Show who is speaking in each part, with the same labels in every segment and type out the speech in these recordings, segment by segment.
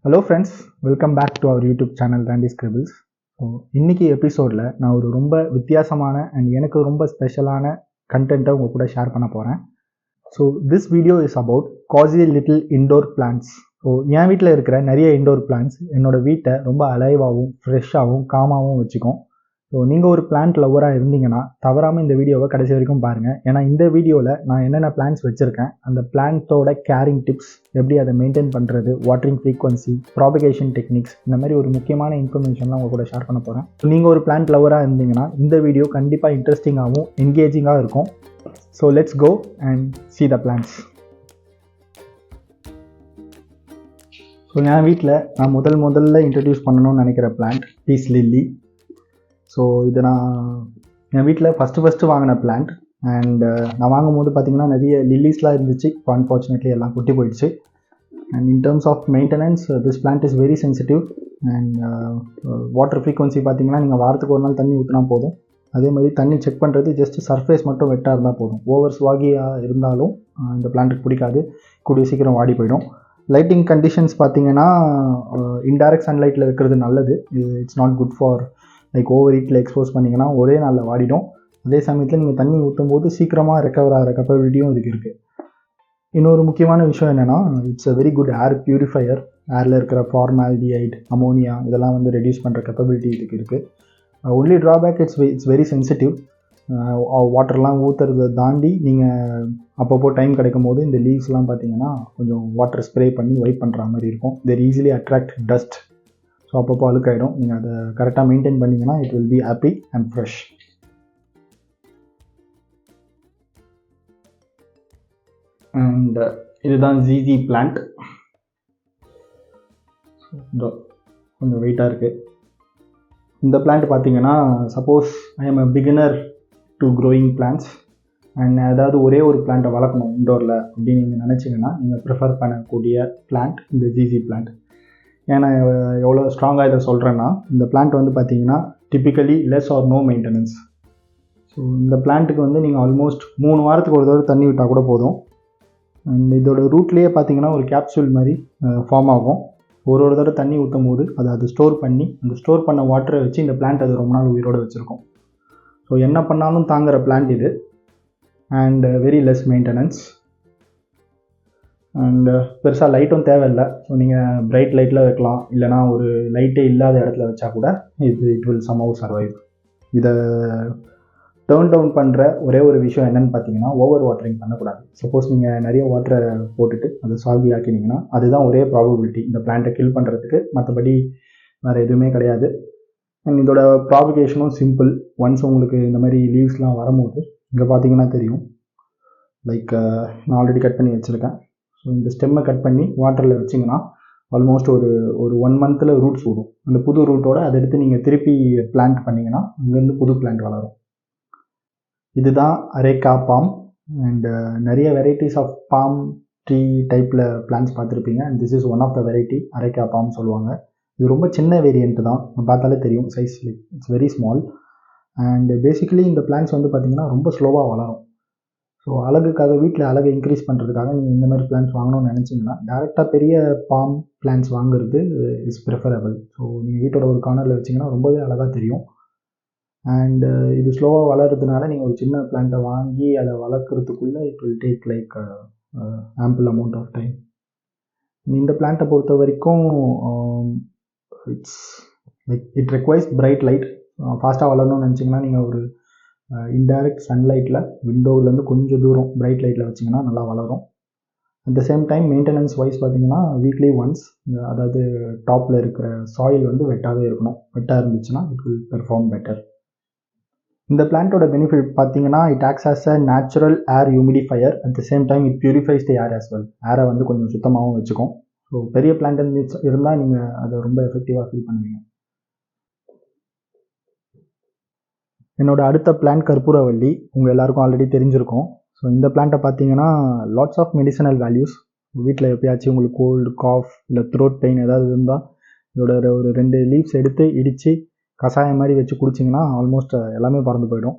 Speaker 1: Hello friends, welcome back to our YouTube channel Randy Scribbles. So இன்றைக்கி எபிசோடில் நான் ஒரு ரொம்ப வித்தியாசமான அண்ட் எனக்கு ரொம்ப ஸ்பெஷலான கண்டென்ட்டை உங்கள் கூட ஷேர் பண்ண போகிறேன். So this video is about cosy little indoor plants. So என் வீட்டில் இருக்கிற நிறைய இன்டோர் பிளான்ட்ஸ் என்னோடய வீட்டை ரொம்ப அலைவாகவும் ஃப்ரெஷ்ஷாகவும் காமாகவும் வச்சுக்கும். ஸோ நீங்கள் ஒரு பிளான்ட் லவ்வராக இருந்தீங்கன்னா தவறாமல் இந்த வீடியோவை கடைசி வரைக்கும் பாருங்கள். ஏன்னா இந்த வீடியோவில் நான் என்னென்ன பிளான்ட்ஸ் வச்சுருக்கேன், அந்த பிளான்ட்டோட கேரிங் டிப்ஸ், எப்படி அதை மெயின்டைன் பண்ணுறது, வாட்டரிங் ஃப்ரீக்வன்சி, ப்ராபகேஷன் டெக்னிக்ஸ், இந்த மாதிரி ஒரு முக்கியமான இன்ஃபர்மேஷன்லாம் உங்கள் கூட ஷேர் பண்ண போகிறேன். ஸோ நீங்கள் ஒரு பிளான்ட் லவ்வராக இருந்தீங்கன்னா இந்த வீடியோ கண்டிப்பாக இன்ட்ரெஸ்டிங்காகவும் என்கேஜிங்காக இருக்கும். So let's go and see the plants. So என் வீட்டில் நான் முதல்ல இன்ட்ரடியூஸ் பண்ணணும்னு நினைக்கிற பிளான்ட் பீஸ் லில்லி. ஸோ இது நான் என் வீட்டில் ஃபஸ்ட்டு வாங்கின பிளான்ட். அண்ட் நான் வாங்கும்போது பார்த்திங்கன்னா நிறைய லில்லிஸ்லாம் இருந்துச்சு. இப்போ அன்ஃபார்ச்சுனேட்லி எல்லாம் கொட்டி போயிடுச்சு. And in terms of maintenance this plant is very sensitive. And water frequency பார்த்திங்கன்னா நீங்கள் வாரத்துக்கு ஒரு நாள் தண்ணி ஊற்றினா போதும். அதே மாதிரி தண்ணி செக் பண்ணுறது ஜஸ்ட் சர்ஃபேஸ் மட்டும் வெட்டாக இருந்தால் போதும். ஓவர் ஸ்வாகியாக இருந்தாலும் இந்த பிளான்ட்டுக்கு பிடிக்காது, கூடிய சீக்கிரம் வாடி போயிடும். லைட்டிங் கண்டிஷன்ஸ் பார்த்திங்கன்னா இன்டைரக்ட் சன்லைட்டில் வைக்கிறது நல்லது. It's not good for like over ஹீட்டில் எக்ஸ்போஸ் பண்ணிங்கன்னா ஒரே நாளில் வாடிடும். அதே சமயத்தில் நீங்கள் தண்ணி ஊற்றும் போது சீக்கிரமாக ரெக்கவர் ஆகிற கேப்பபிலிட்டியும் இதுக்கு இருக்குது. இன்னொரு முக்கியமான விஷயம் என்னென்னா, it's a very good air purifier. ஏரில் இருக்கிற ஃபார்மால்டிஹைட், அமோனியா இதெல்லாம் வந்து ரெடியூஸ் பண்ணுற கேப்பபிலிட்டி இதுக்கு இருக்குது. Only drawback it's very sensitive. வாட்டர்லாம் ஊற்றுறதை தாண்டி நீங்கள் அப்பப்போ டைம் கிடைக்கும் போது இந்த லீவ்ஸ்லாம் பார்த்தீங்கன்னா கொஞ்சம் வாட்டர் ஸ்ப்ரே பண்ணி வைப் பண்ணுற மாதிரி இருக்கும். தேர் ஈஸிலி அட்ராக்ட் டஸ்ட். ஸோ அப்பப்போ அழுக்காயிடும். நீங்கள் அதை கரெக்டாக மெயின்டைன் பண்ணிங்கன்னா it will be happy and fresh. And இதுதான் ஜிஜி பிளான்ட். கொஞ்சம் வெயிட்டாக இருக்குது. இந்த பிளான்ட் பார்த்தீங்கன்னா, suppose I am a beginner to growing plants and ஏதாவது ஒரே ஒரு பிளான்ட்டை வளர்க்கணும் இன்டோரில் அப்படின்னு நீங்கள் நினச்சிங்கன்னா நீங்கள் ப்ரிஃபர் பண்ணக்கூடிய பிளான்ட் இந்த ஜிஜி பிளான்ட். ஏன்னா எவ்வளோ ஸ்ட்ராங்காக இதை சொல்கிறேன்னா, இந்த பிளான்ட் வந்து பார்த்தீங்கன்னா typically less or no maintenance. So இந்த பிளான்ட்டுக்கு வந்து நீங்கள் ஆல்மோஸ்ட் 3 வாரத்துக்கு ஒரு தடவை தண்ணி விட்டால் கூட போதும். அண்ட் இதோட ரூட்லேயே பார்த்தீங்கன்னா ஒரு கேப்சூல் மாதிரி ஃபார்ம் ஆகும். ஒரு தடவை தண்ணி ஊற்றும் போது அது ஸ்டோர் பண்ணி அந்த ஸ்டோர் பண்ண வாட்டரை வச்சு இந்த பிளான்ட் அது ரொம்ப நாள் உயிரோடு வச்சுருக்கோம். ஸோ என்ன பண்ணாலும் தாங்குகிற பிளான்ட் இது. And very less maintenance. And பெருசாக லைட்டும் தேவையில்லை. ஸோ நீங்கள் பிரைட் லைட்டில் வைக்கலாம், இல்லைனா ஒரு லைட்டே இல்லாத இடத்துல வச்சா கூட இட் வில் சம்ஹவ் சர்வைவ். இதை டர்ன் டவுன் பண்ணுற ஒரே ஒரு விஷயம் என்னென்னு பார்த்தீங்கன்னா, ஓவர் வாட்டரிங் பண்ணக்கூடாது. சப்போஸ் நீங்கள் நிறைய வாட்டரை போட்டுட்டு அதை சாகி ஆக்கினீங்கன்னா அதுதான் ஒரே ப்ராபபிலிட்டி இந்த பிளான்ட்டை கில் பண்ணுறதுக்கு. மற்றபடி வேறு எதுவுமே கிடையாது. அண்ட் இதோட ப்ராபகேஷனும் சிம்பிள். ஒன்ஸ் உங்களுக்கு இந்த மாதிரி லீவ்ஸ்லாம் வரும்போது இங்கே பார்த்தீங்கன்னா தெரியும். லைக் நான் ஆல்ரெடி கட் பண்ணி வச்சுருக்கேன். ஸோ இந்த ஸ்டெம்மை கட் பண்ணி வாட்டரில் வச்சிங்கன்னா ஆல்மோஸ்ட் ஒரு 1 மந்தில் ரூட்ஸ் விடும். அந்த புது ரூட்டோடு அதை எடுத்து நீங்கள் திருப்பி பிளான்ட் பண்ணிங்கன்னா அங்கேருந்து புது பிளான்ட் வளரும். இதுதான் அரேக்கா பாம். அண்ட் நிறைய வெரைட்டிஸ் ஆஃப் பாம் ட்ரீ டைப்பில் பிளான்ட்ஸ் பார்த்துருப்பீங்க. And this is one of the variety areca palm சொல்லுவாங்க. இது ரொம்ப சின்ன வேரியன்ட் தான், பார்த்தாலே தெரியும். Size like it's very small. And basically இந்த பிளான்ட்ஸ் வந்து பார்த்திங்கன்னா ரொம்ப ஸ்லோவாக வளரும். ஸோ அழகுக்காக, வீட்டில் அழகை இன்க்ரீஸ் பண்ணுறதுக்காக நீங்கள் இந்த மாதிரி பிளான்ட்ஸ் வாங்கணும்னு நினச்சிங்கன்னா டேரெக்டாக பெரிய பாம் பிளான்ட்ஸ் வாங்குறது இஸ் ப்ரிஃபரபிள். ஸோ நீங்கள் வீட்டோட ஒரு கார்னரில் வச்சிங்கன்னா ரொம்பவே அழகாக தெரியும். அண்டு இது ஸ்லோவாக வளர்கிறதுனால நீங்கள் ஒரு சின்ன பிளான்ட்டை வாங்கி அதை வளர்க்குறதுக்குள்ளே it will take like ample amount of time. இந்த பிளான்ட்டை பொறுத்த வரைக்கும் it's like it requires bright light. ஃபாஸ்ட்டாக வளரணும்னு நினச்சிங்கன்னா நீங்கள் ஒரு இன்டைரக்ட் சன்லைட்டில் விண்டோவிலேருந்து கொஞ்சம் தூரம் பிரைட் லைட்டில் வச்சிங்கன்னா நல்லா வளரும். At the same time maintenance wise பார்த்திங்கன்னா வீக்லி ஒன்ஸ் அதாவது டாப்பில் இருக்கிற சாயில் வந்து வெட்டாகவே இருக்கணும். வெட்டாக இருந்துச்சுன்னா இட் வில் பெர்ஃபார்ம் பெட்டர். இந்த பிளான்ட்டோட பெனிஃபிட் பார்த்திங்கன்னா it acts as a natural air humidifier. At the same time it purifies the air as well. ஏரை வந்து கொஞ்சம் சுத்தமாகவும் வச்சுக்கும். ஸோ பெரிய பிளான்ட் இருந்தால் நீங்கள் அதை ரொம்ப எஃபெக்டிவாக ஃபீல் பண்ணுவீங்க. என்னோட அடுத்த பிளான்ட் கற்பூரவள்ளி. உங்கள் எல்லாருக்கும் ஆல்ரெடி தெரிஞ்சிருக்கும். ஸோ இந்த பிளான்ட்டை பார்த்தீங்கன்னா லாட்ஸ் ஆஃப் மெடிசனல் வேல்யூஸ். வீட்டில் எப்பயாச்சும் உங்களுக்கு கோல்டு, காஃப் இல்லை த்ரோட் பெயின் ஏதாவது இருந்தால் இதோட ஒரு 2 லீவ்ஸ் எடுத்து இடித்து கஷாயம் மாதிரி வச்சு குடிச்சிங்கன்னா ஆல்மோஸ்ட் எல்லாமே பறந்து போயிடும்.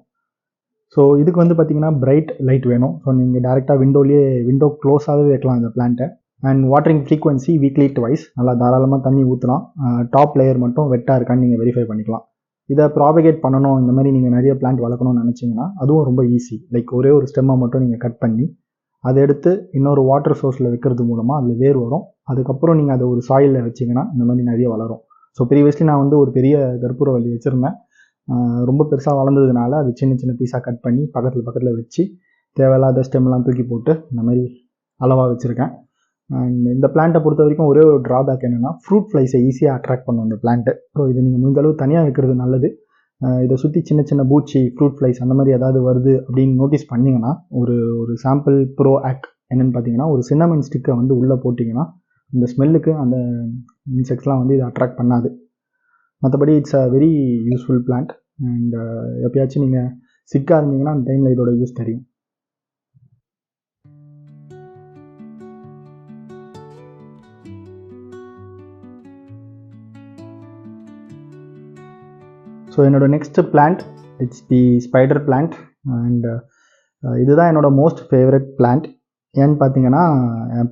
Speaker 1: ஸோ இதுக்கு வந்து பார்த்திங்கன்னா பிரைட் லைட் வேணும். ஸோ நீங்கள் டேரெக்டாக விண்டோ க்ளோஸாகவே வைக்கலாம் இந்த பிளான்ட்டை. And watering frequency weekly twice, நல்லா தாராளமாக தண்ணி ஊற்றலாம். டாப் லேயர் மட்டும் வெட்டாக இருக்கான்னு நீங்கள் வெரிஃபை பண்ணிக்கலாம். இதை ப்ராபகேட் பண்ணணும், இந்த மாதிரி நீங்கள் நிறைய பிளான்ட் வளர்க்கணும்னு நினச்சிங்கன்னா அதுவும் ரொம்ப ஈஸி. லைக் ஒரே ஒரு ஸ்டெம்மை மட்டும் நீங்கள் கட் பண்ணி அதை எடுத்து இன்னொரு வாட்டர் சோர்ஸில் வைக்கிறது மூலமாக அதில் வேர் வரும். அதுக்கப்புறம் நீங்கள் அதை ஒரு சாயிலில் வச்சிங்கன்னா இந்த மாதிரி நிறைய வளரும். ஸோ ப்ரீவியஸ்லி நான் வந்து ஒரு பெரிய கற்பூரவள்ளி வச்சுருந்தேன். ரொம்ப பெருசாக வளர்ந்ததுனால அது சின்ன சின்ன பீஸாக கட் பண்ணி பக்கத்தில் வச்சு தேவையில்லாத ஸ்டெம்லாம் தூக்கி போட்டு இந்த மாதிரி அளவாக வச்சுருக்கேன். அண்ட் இந்த பிளான்ட்டை பொறுத்த வரைக்கும் ஒரே ஒரு ட்ராபேக் என்னென்னா ஃப்ரூட் ஃப்ளைஸை ஈஸியாக அட்ராக்ட் பண்ணும் இந்த பிளான்ட்டு. ஸோ இது நீங்கள் முடிஞ்சளவு தனியாக வைக்கிறது நல்லது. இதை சுற்றி சின்ன சின்ன பூச்சி, ஃப்ரூட் ஃப்ளைஸ் அந்த மாதிரி ஏதாவது வருது அப்படின்னு நோட்டீஸ் பண்ணிங்கன்னா ஒரு சாம்பிள் ப்ரோ ஆக்ட் என்னென்னு பார்த்தீங்கன்னா ஒரு சின்னமன் ஸ்டிக்கை வந்து உள்ளே போட்டிங்கன்னா இந்த ஸ்மெல்லுக்கு அந்த இன்செக்ட்ஸ்லாம் வந்து இதை அட்ராக்ட் பண்ணாது. மற்றபடி it's a very useful plant. And எப்பயாச்சும் நீங்கள் சிக்காக இருந்தீங்கன்னா அந்த டைமில் இதோட யூஸ் தெரியும். ஸோ என்னோடய next plant it's the spider plant. And இதுதான் என்னோட மோஸ்ட் ஃபேவரட் பிளான்ட். ஏன்னு பார்த்தீங்கன்னா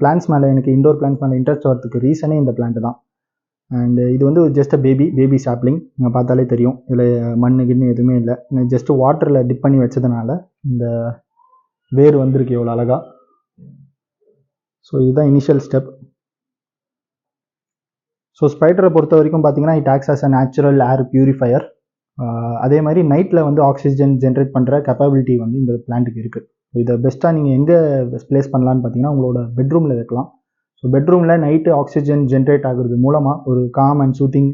Speaker 1: பிளான்ட்ஸ் மேலே எனக்கு இண்டோர் பிளான்ட்ஸ் மேலே இன்ட்ரெஸ்ட் வரதுக்கு ரீசனே இந்த பிளான்ட் தான். அண்ட் இது வந்து ஜஸ்ட் அ பேபி சாப்ளிங். நீங்கள் பார்த்தாலே தெரியும் இதில் மண்ணு கிண்ணு எதுவுமே இல்லை. ஜஸ்ட் வாட்டரில் டிப் பண்ணி வச்சதுனால இந்த வேர் வந்திருக்கு எவ்வளோ அழகாக. ஸோ இதுதான் இனிஷியல் ஸ்டெப். ஸோ ஸ்பைடரை பொறுத்த வரைக்கும் பார்த்தீங்கன்னா it acts as a natural air purifier. அதே மாதிரி நைட்டில் வந்து ஆக்சிஜன் ஜென்ரேட் பண்ணுற கேப்பபிலிட்டி வந்து இந்த பிளான்ட்டுக்கு இருக்குது. இதை பெஸ்ட்டாக நீங்கள் எங்கே ப்ளேஸ் பண்ணலான்னு பார்த்தீங்கன்னா உங்களோட பெட்ரூமில் வைக்கலாம். ஸோ பெட்ரூமில் நைட்டு ஆக்சிஜன் ஜென்ரேட் ஆகுறது மூலமாக ஒரு காம் அண்ட் சூத்திங்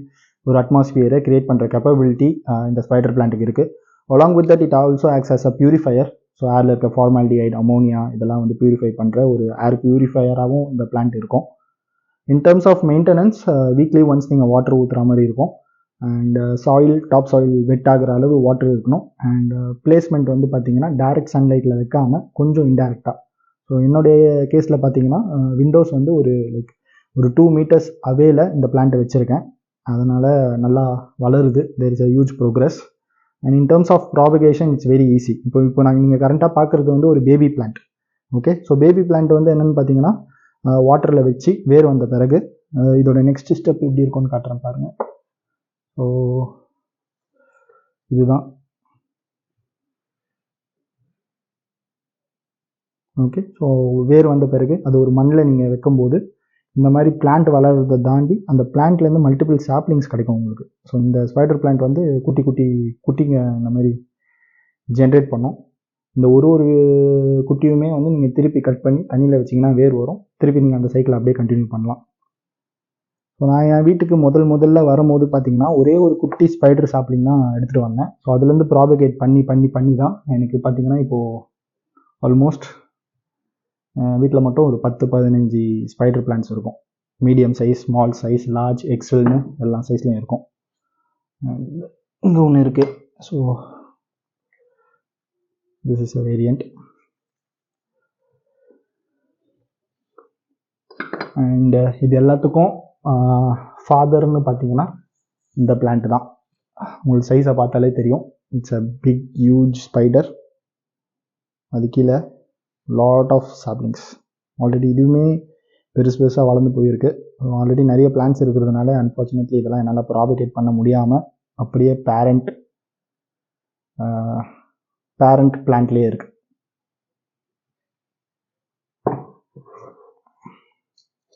Speaker 1: ஒரு அட்மாஸ்பியரை கிரியேட் பண்ணுற கேப்பபிலிட்டி இந்த ஸ்பைடர் பிளான்ட்டுக்கு இருக்குது. Along with that it also acts as a purifier. So ஏரில் இருக்க ஃபார்மாலிடிஹைட், அமோனியா இதெல்லாம் வந்து பியூரிஃபை பண்ணுற ஒரு ஏர் பியூரிஃபையராகவும் இந்த பிளான்ட் இருக்கும். In terms of maintenance weekly once நீங்கள் வாட்டர் ஊற்றுற மாதிரி இருக்கும். அண்ட் டாப் சாயில் வெட் ஆகிற அளவு வாட்டர் இருக்கணும். அண்ட் பிளேஸ்மெண்ட் வந்து பார்த்தீங்கன்னா டைரக்ட் சன்லைட்டில் வைக்காமல் கொஞ்சம் இன்டைரக்டாக. ஸோ என்னுடைய கேஸில் பார்த்தீங்கன்னா விண்டோஸ் வந்து ஒரு 2 meters அவேல இந்த பிளான்ட்டை வச்சுருக்கேன். அதனால் நல்லா வளருது. There is a huge progress. And in terms of propagation it's very easy. இப்போ நீங்கள் கரண்ட்டாக பார்க்குறது வந்து ஒரு baby plant. Okay, so baby plant வந்து என்னென்னு பார்த்தீங்கன்னா வாட்டரில் வச்சு வேர் வந்த பிறகு இதோட நெக்ஸ்ட் ஸ்டெப் எப்படி இருக்கும்னு காட்டுறேன் பாருங்கள். ஸோ இதுதான். ஓகே, ஸோ வேர் வந்த பிறகு அது ஒரு மண்ணில் நீங்கள் வைக்கும்போது இந்த மாதிரி பிளான்ட் வளர்றதை தாண்டி அந்த பிளான்ட்லேருந்து மல்டிபிள் சாப்ளிங்ஸ் கிடைக்கும் உங்களுக்கு. ஸோ இந்த ஸ்பைடர் பிளான்ட் வந்து குட்டிங்க இந்த மாதிரி ஜென்ரேட் பண்ணும். இந்த ஒரு குட்டியுமே வந்து நீங்கள் திருப்பி கட் பண்ணி தண்ணியில் வச்சிங்கன்னா வேர் வரும். திருப்பி நீங்கள் அந்த சைக்கிள் அப்படியே கண்டினியூ பண்ணலாம். ஸோ நான் என் வீட்டுக்கு முதல்ல வரும்போது பார்த்தீங்கன்னா ஒரே ஒரு குட்டி ஸ்பைடர் சாப்ளிங் தான் எடுத்துகிட்டு வந்தேன். ஸோ அதுலேருந்து ப்ராபகேட் பண்ணி தான் எனக்கு பார்த்தீங்கன்னா இப்போது ஆல்மோஸ்ட் வீட்டில் மட்டும் ஒரு 10-15 ஸ்பைடர் பிளான்ட்ஸ் இருக்கும். Medium size, small size, large, எக்ஸல்னு எல்லா சைஸ்லையும் இருக்கும். இங்கே ஒன்று இருக்குது. So this is a variant. And இது எல்லாத்துக்கும் ஃபாதர்னு பார்த்தீங்கன்னா இந்த பிளான்ட் தான். உங்களுக்கு சைஸை பார்த்தாலே தெரியும். It's a big huge spider. அது கீழே லாட் ஆஃப் சாப்ளிங்ஸ். ஆல்ரெடி இதுவுமே பெருசாக வளர்ந்து போயிருக்கு. ஆல்ரெடி நிறைய பிளான்ட்ஸ் இருக்கிறதுனால அன்ஃபார்ச்சுனேட்லி இதெல்லாம் என்னால் ப்ராபகேட் பண்ண முடியாமல் அப்படியே பேரண்ட் பிளான்ட்லேயே இருக்குது.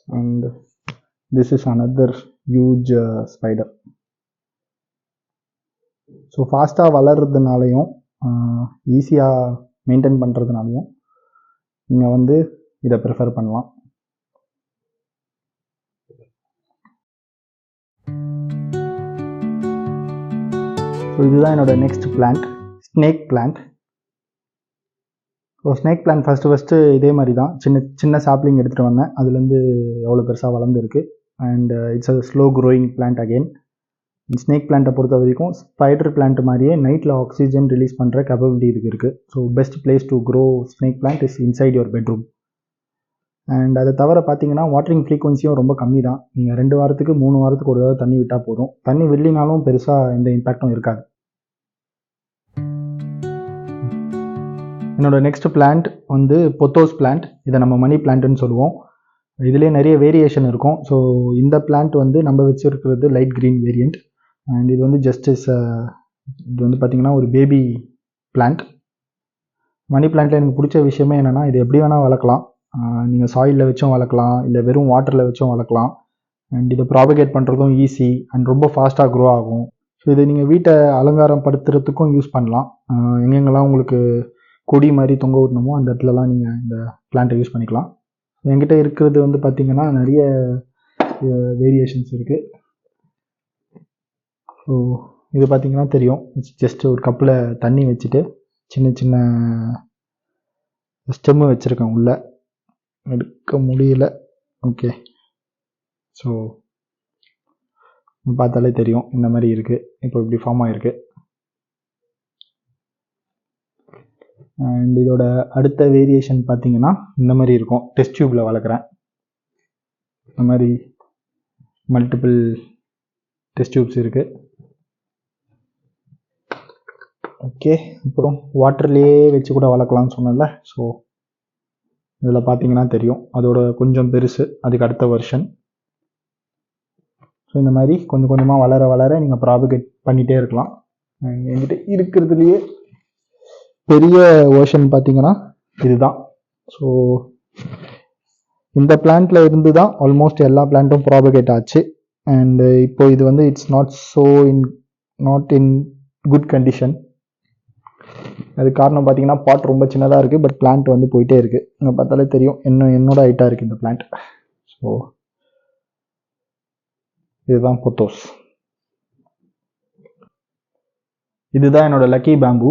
Speaker 1: And this is another huge spider. So ஃபாஸ்ட்டாக வளர்கிறதுனாலையும் ஈஸியாக மெயின்டைன் பண்ணுறதுனாலையும் நீங்கள் வந்து இதை ப்ரிஃபர் பண்ணலாம். ஸோ இதுதான் என்னோடய next plant, snake plant. So snake plant first இதே மாதிரி தான் சின்ன சாப்ளிங் எடுத்துகிட்டு வந்தேன். அதுலேருந்து எவ்வளோ பெருசாக வளர்ந்துருக்கு. And it's a slow growing plant again. Snake பிளான்ட்டை பொறுத்த வரைக்கும் ஸ்பைடர் பிளான்ட் மாதிரியே நைட்டில் ஆக்சிஜன் ரிலீஸ் பண்ணுற கேப்பபிலிட்டி இதுக்கு இருக்குது. So best place to grow snake plant is inside your bedroom. And அதை தவிர பார்த்தீங்கன்னா வாட்டரிங் ஃப்ரீக்வன்சியும் ரொம்ப கம்மி தான். நீங்கள் 2 வாரத்துக்கு 3 வாரத்துக்கு ஒரு தடவை தண்ணி விட்டால் போதும். தண்ணி விடலினாலும் பெருசாக எந்த இம்பேக்டும் இருக்காது. என்னோடய நெக்ஸ்ட் பிளான்ட் வந்து பொத்தோஸ் பிளான்ட். இதை நம்ம மணி பிளான்ட்டுன்னு சொல்லுவோம். இதுலேயே நிறைய வேரியேஷன் இருக்கும். ஸோ இந்த பிளான்ட் வந்து நம்ம வச்சுருக்கிறது லைட் க்ரீன் வேரியண்ட். அண்ட் இது வந்து இது வந்து பார்த்திங்கன்னா ஒரு பேபி பிளான்ட். மணி பிளான்ட்டில் எனக்கு பிடிச்ச விஷயமே என்னென்னா, இது எப்படி வேணால் வளர்க்கலாம். நீங்கள் சாயிலில் வச்சும் வளர்க்கலாம், இல்லை வெறும் வாட்டரில் வச்சும் வளர்க்கலாம். அண்ட் இதை ப்ராபகேட் பண்ணுறதும் ஈஸி அண்ட் ரொம்ப ஃபாஸ்ட்டாக க்ரோ ஆகும். ஸோ இதை நீங்கள் வீட்டை அலங்காரம் படுத்துறதுக்கும் யூஸ் பண்ணலாம். எங்கெங்கெல்லாம் உங்களுக்கு கொடி மாதிரி தொங்க விடணுமோ அந்த இடத்துலலாம் நீங்கள் இந்த பிளான்ட்டை யூஸ் பண்ணிக்கலாம். என்கிட்ட இருக்கிறது வந்து பார்த்திங்கன்னா நிறைய வேரியேஷன்ஸ் இருக்குது. ஸோ இது பார்த்திங்கன்னா தெரியும், ஜஸ்ட் ஒரு கப்பில் தண்ணி வச்சுட்டு சின்ன சின்ன ஸ்டெம்மு வச்சுருக்கேன், உள்ளே எடுக்க முடியல. ஓகே, ஸோ பார்த்தாலே தெரியும் இந்த மாதிரி இருக்குது. இப்போ இப்படி ஃபார்ம் ஆகிருக்கு. அண்ட் இதோட அடுத்த வேரியேஷன் பார்த்தீங்கன்னா இந்த மாதிரி இருக்கும். டெஸ்ட் டியூப்பில் வளர்க்குறேன். இந்த மாதிரி மல்டிபிள் டெஸ்ட் டியூப்ஸ் இருக்குது. ஓகே, அப்புறம் வாட்டர்லேயே வச்சு கூட வளர்க்கலாம்னு சொன்னேன்ல. ஸோ இதில் பார்த்தீங்கன்னா தெரியும், அதோட கொஞ்சம் பெருசு, அதுக்கு அடுத்த வெர்ஷன். ஸோ இந்த மாதிரி கொஞ்சம் கொஞ்சமாக வளர வளர நீங்கள் ப்ராபகேட் பண்ணிகிட்டே இருக்கலாம். என்கிட்ட இருக்கிறதுலையே பெரிய வெர்ஷன் பார்த்தீங்கன்னா இதுதான். ஸோ இந்த பிளான்ட்ல இருந்து தான் ஆல்மோஸ்ட் எல்லா பிளான்ட்டும் ப்ராபகேட் ஆச்சு. அண்ட் இப்போ இது வந்து it's not in good condition. அதுக்கு காரணம் பார்த்தீங்கன்னா பாட் ரொம்ப சின்னதாக இருக்குது, பட் பிளான்ட் வந்து போயிட்டே இருக்குது. இங்கே பார்த்தாலே தெரியும் என்னோட ஹைட்டாக இருக்குது இந்த பிளான்ட். ஸோ இதுதான் பொத்தோஸ். இதுதான் என்னோட லக்கி பேம்பு.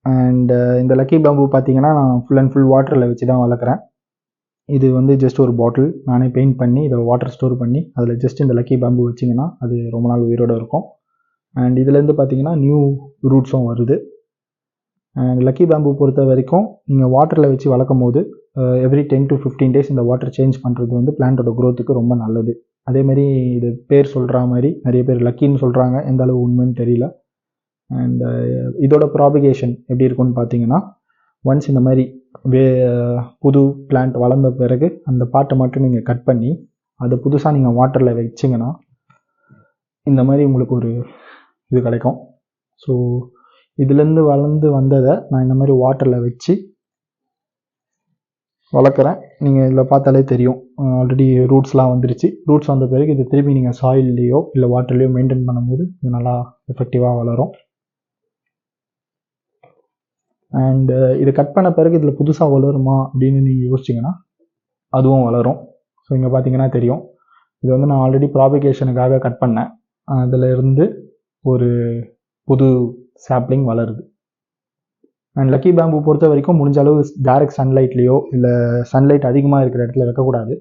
Speaker 1: அண்ட் இந்த லக்கி பேம்பு பார்த்தீங்கன்னா நான் ஃபுல் அண்ட் ஃபுல் வாட்டரில் வச்சு தான் வளர்க்குறேன். இது வந்து ஜஸ்ட் ஒரு பாட்டில் நானே பெயிண்ட் பண்ணி இதில் வாட்டர் ஸ்டோர் பண்ணி அதில் ஜஸ்ட் இந்த லக்கி பேம்பு வச்சிங்கன்னா அது ரொம்ப நாள் உயிரோடு இருக்கும். அண்ட் இதுலேருந்து பார்த்தீங்கன்னா நியூ ரூட்ஸும் வருது. அண்ட் லக்கி பேம்பு பொறுத்த வரைக்கும் நீங்கள் வாட்டரில் வச்சு வளர்க்கும் போது எவ்ரி 10 to 15 days இந்த வாட்டர் சேஞ்ச் பண்ணுறது வந்து பிளான்ட்டோட க்ரோத்துக்கு ரொம்ப நல்லது. அதேமாதிரி இது பேர் சொல்கிற மாதிரி நிறைய பேர் லக்கின்னு சொல்கிறாங்க, எந்த அளவு உண்மைன்னு தெரியல. அண்ட் இதோட ப்ராபகேஷன் எப்படி இருக்குன்னு பார்த்தீங்கன்னா, ஒன்ஸ் இந்த மாதிரி புது பிளான்ட் வளர்ந்த பிறகு அந்த பாட்டை மட்டும் நீங்கள் கட் பண்ணி அதை புதுசாக நீங்கள் வாட்டரில் வச்சிங்கன்னா இந்த மாதிரி உங்களுக்கு ஒரு இது கிடைக்கும். ஸோ இதுலேருந்து வளர்ந்து வந்ததை நான் இந்த மாதிரி வாட்டரில் வச்சு வளர்க்குறேன். நீங்கள் இதில் பார்த்தாலே தெரியும், ஆல்ரெடி ரூட்ஸ்லாம் வந்துருச்சு. ரூட்ஸ் வந்த பிறகு இது திரும்பி நீங்கள் சாயில்லையோ இல்லை வாட்டர்லேயோ மெயின்டைன் பண்ணும்போது இது நல்லா எஃபெக்டிவாக வளரும். அண்ட் இது கட் பண்ண பிறகு இதில் புதுசாக வளருமா அப்படின்னு நீங்கள் யோசிச்சிங்கன்னா அதுவும் வளரும். ஸோ இங்கே பார்த்தீங்கன்னா தெரியும், இது வந்து நான் ஆல்ரெடி ப்ராபகேஷனுக்காக கட் பண்ணேன். அதில் இருந்து ஒரு புது சாப்ளிங் வளருது. அண்ட் லக்கி பேம்பு பொறுத்த வரைக்கும் முடிஞ்ச அளவு டைரக்ட் சன்லைட்லேயோ இல்லை சன்லைட் அதிகமாக இருக்கிற இடத்துல வைக்கக்கூடாது.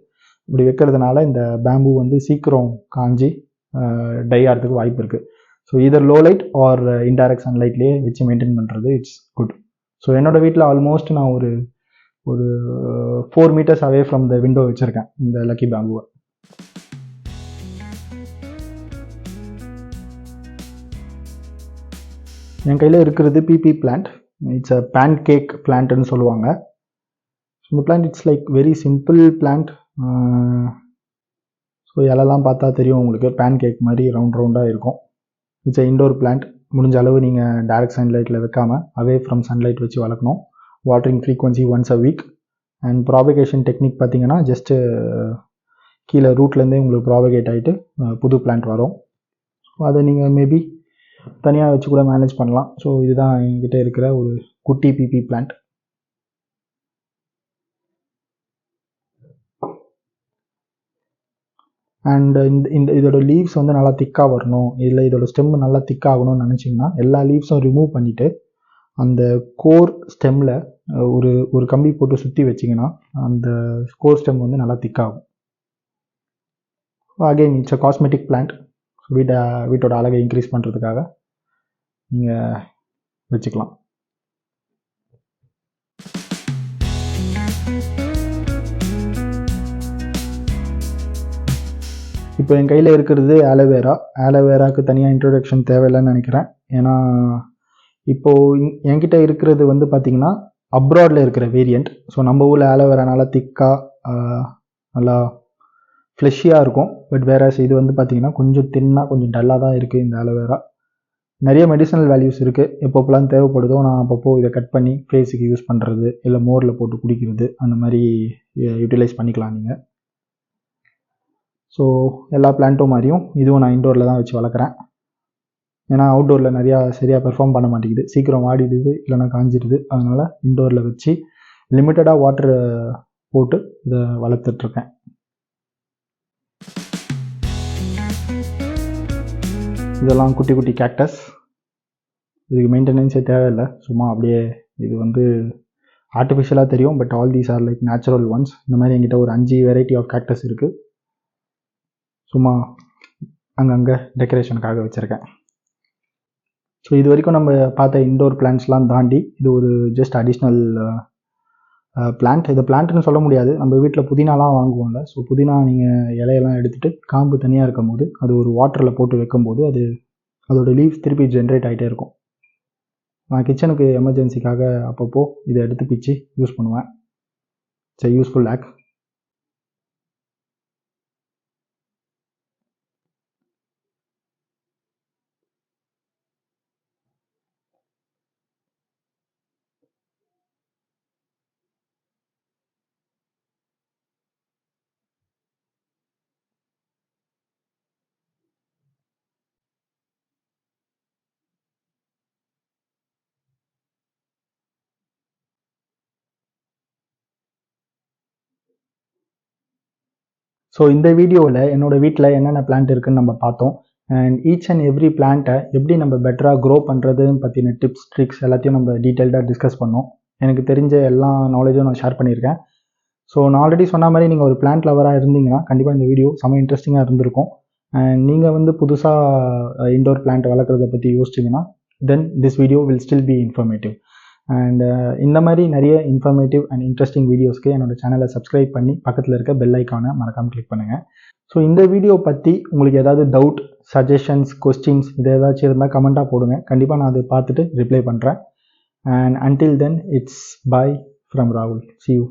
Speaker 1: இப்படி வைக்கிறதுனால இந்த பேம்பு வந்து சீக்கிரம் காஞ்சி டை ஆகிறதுக்கு வாய்ப்பு இருக்குது. ஸோ இதர் லோ லைட் ஆர் இன்டைரக்ட் சன்லைட்லேயே வச்சு மெயின்டைன் பண்ணுறது இட்ஸ் குட். ஸோ என்னோடய வீட்டில் ஆல்மோஸ்ட் நான் ஒரு 4 meters away from the window வச்சுருக்கேன் இந்த லக்கி பேம்புவை. என் கையில் இருக்கிறது PP plant. It's a pancake பிளான்ட்னு சொல்லுவாங்க. இந்த plant it's like very simple plant. So இலெல்லாம் பார்த்தா தெரியும் உங்களுக்கு, பேன் கேக் மாதிரி ரவுண்டாக இருக்கும். It's indoor plant. முடிஞ்ச அளவு நீங்கள் டைரக்ட் சன்லைட்டில் வைக்காமல் அவே ஃப்ரம் சன்லைட் வச்சு வளர்க்கணும். Watering frequency once a week. And propagation technique பார்த்தீங்கன்னா ஜஸ்ட்டு கீழே ரூட்லேருந்தே உங்களுக்கு ப்ராபகேட் ஆகிட்டு புது பிளான்ட் வரும். ஸோ அதை நீங்கள் மேபி தனியாக வச்சு கூட மேனேஜ் பண்ணலாம். ஸோ இதுதான் என்கிட்ட இருக்கிற ஒரு குட்டி பிபி பிளான்ட். அண்ட் இதோட லீவ்ஸ் வந்து நல்லா திக்காக வரணும், இல்லை இதோட ஸ்டெம் நல்லா திக்காகணும்னு நினச்சிங்கன்னா எல்லா லீவ்ஸும் ரிமூவ் பண்ணிவிட்டு அந்த கோர் ஸ்டெம்மில் ஒரு கம்பி போட்டு சுற்றி வச்சிங்கன்னா அந்த கோர் ஸ்டெம் வந்து நல்லா திக்காகும். Again it's a cosmetic plant. வீட்டோட அழகை இன்க்ரீஸ் பண்ணுறதுக்காக நீங்கள் வச்சுக்கலாம். இப்போ என் கையில் இருக்கிறது ஆலோவேரா. ஆலோவேராவுக்கு தனியாக இன்ட்ரோடக்ஷன் தேவையில்லைன்னு நினைக்கிறேன். ஏன்னா இப்போது என்கிட்ட இருக்கிறது வந்து பார்த்திங்கன்னா அப்ராடில் இருக்கிற வேரியண்ட். ஸோ நம்ம ஊரில் ஆலோவேரா நல்லா திக்காக நல்லா ஃப்ளெஷியாக இருக்கும். பட் வேற இது வந்து பார்த்திங்கன்னா கொஞ்சம் தின்னாக கொஞ்சம் டல்லாக தான் இருக்குது இந்த ஆலோவேரா. நிறைய மெடிசனல் வேல்யூஸ் இருக்குது. எப்பப்போலாம் தேவைப்படுதோ நான் அப்பப்போ இதை கட் பண்ணி ஃபேஸுக்கு யூஸ் பண்ணுறது, இல்லை மோரில் போட்டு குடிக்கிறது, அந்த மாதிரி யூட்டிலைஸ் பண்ணிக்கலாம் நீங்கள். ஸோ எல்லா பிளான்ட்டும் மாதிரியும் இதுவும் நான் இன்டோரில் தான் வச்சு வளர்க்குறேன். ஏன்னா அவுட்டோரில் நிறையா சரியாக பெர்ஃபார்ம் பண்ண மாட்டேங்குது, சீக்கிரம் வாடிடுது இல்லைனா காஞ்சிடுது. அதனால் இன்டோரில் வச்சு லிமிட்டடாக வாட்டர் போட்டு இதை வளர்த்துட்ருக்கேன். இதெல்லாம் குட்டி குட்டி கேக்டஸ். இதுக்கு மெயின்டெனன்ஸே தேவையில்லை, சும்மா அப்படியே இது வந்து ஆர்டிஃபிஷியலாக தெரியும். But all these are like natural once. இந்த மாதிரி என்கிட்ட ஒரு 5 வெரைட்டி ஆஃப் கேக்டஸ் இருக்குது. சும்மா அங்கங்கே டெக்கரேஷனுக்காக வச்சுருக்கேன். ஸோ இது வரைக்கும் நம்ம பார்த்த இன்டோர் பிளான்ட்ஸ்லாம் தாண்டி இது ஒரு ஜஸ்ட் அடிஷ்னல் பிளான்ட். இது பிளான்ட்னு சொல்ல முடியாது, நம்ம வீட்டில் புதினாலாம் வாங்குவோம்ல. ஸோ புதினா நீங்கள் இலையெல்லாம் எடுத்துகிட்டு காம்பு தனியாக இருக்கும் போது அது ஒரு வாட்டரில் போட்டு வைக்கும்போது அதோடய லீவ்ஸ் திருப்பி ஜென்ரேட் ஆகிட்டே இருக்கும். நான் கிச்சனுக்கு எமர்ஜென்சிக்காக அப்பப்போ இதை எடுத்து பிச்சு யூஸ் பண்ணுவேன். இட்ஸ் யூஸ்ஃபுல் ஆக். ஸோ இந்த வீடியோவில் என்னோடய வீட்டில் என்னென்ன பிளான்ட் இருக்குதுன்னு நம்ம பார்த்தோம். அண்ட் ஈச் அண்ட் எவ்ரி பிளான்ட்டை எப்படி நம்ம பெட்டராக க்ரோ பண்ணுறதுன்னு பற்றின டிப்ஸ் ட்ரிக்ஸ் எல்லாத்தையும் நம்ம டீட்டெயில்டாக டிஸ்கஸ் பண்ணோம். எனக்கு தெரிஞ்ச எல்லா நாலேஜும் நான் ஷேர் பண்ணியிருக்கேன். ஸோ நான் ஆல்ரெடி சொன்ன மாதிரி நீங்கள் ஒரு பிளான்ட் லவராக இருந்தீங்கன்னா கண்டிப்பாக இந்த வீடியோ செம்ம இன்ட்ரெஸ்டிங்காக இருந்திருக்கும். அண்ட் நீங்கள் வந்து புதுசாக இன்டோர் பிளான்ட் வளர்க்குறத பற்றி யோசிச்சிங்கன்னா then this video will still be informative. And இந்த மாதிரி நிறைய இன்ஃபர்மேட்டிவ் அண்ட் இன்ட்ரெஸ்டிங் வீடியோஸ்க்கு என்னோடய சேனலை சப்ஸ்கிரைப் பண்ணி பக்கத்தில் இருக்க பெல் ஐக்கானை மறக்காமல் கிளிக் பண்ணுங்கள். ஸோ இந்த வீடியோ பற்றி உங்களுக்கு ஏதாவது டவுட், சஜஷன்ஸ், கொஸ்டின்ஸ் இது ஏதாச்சும் இருந்தால் கமெண்ட்டாக போடுங்க. கண்டிப்பாக நான் அதை பார்த்துட்டு ரிப்ளை பண்ணுறேன். And until then it's bye from Rahul. See you.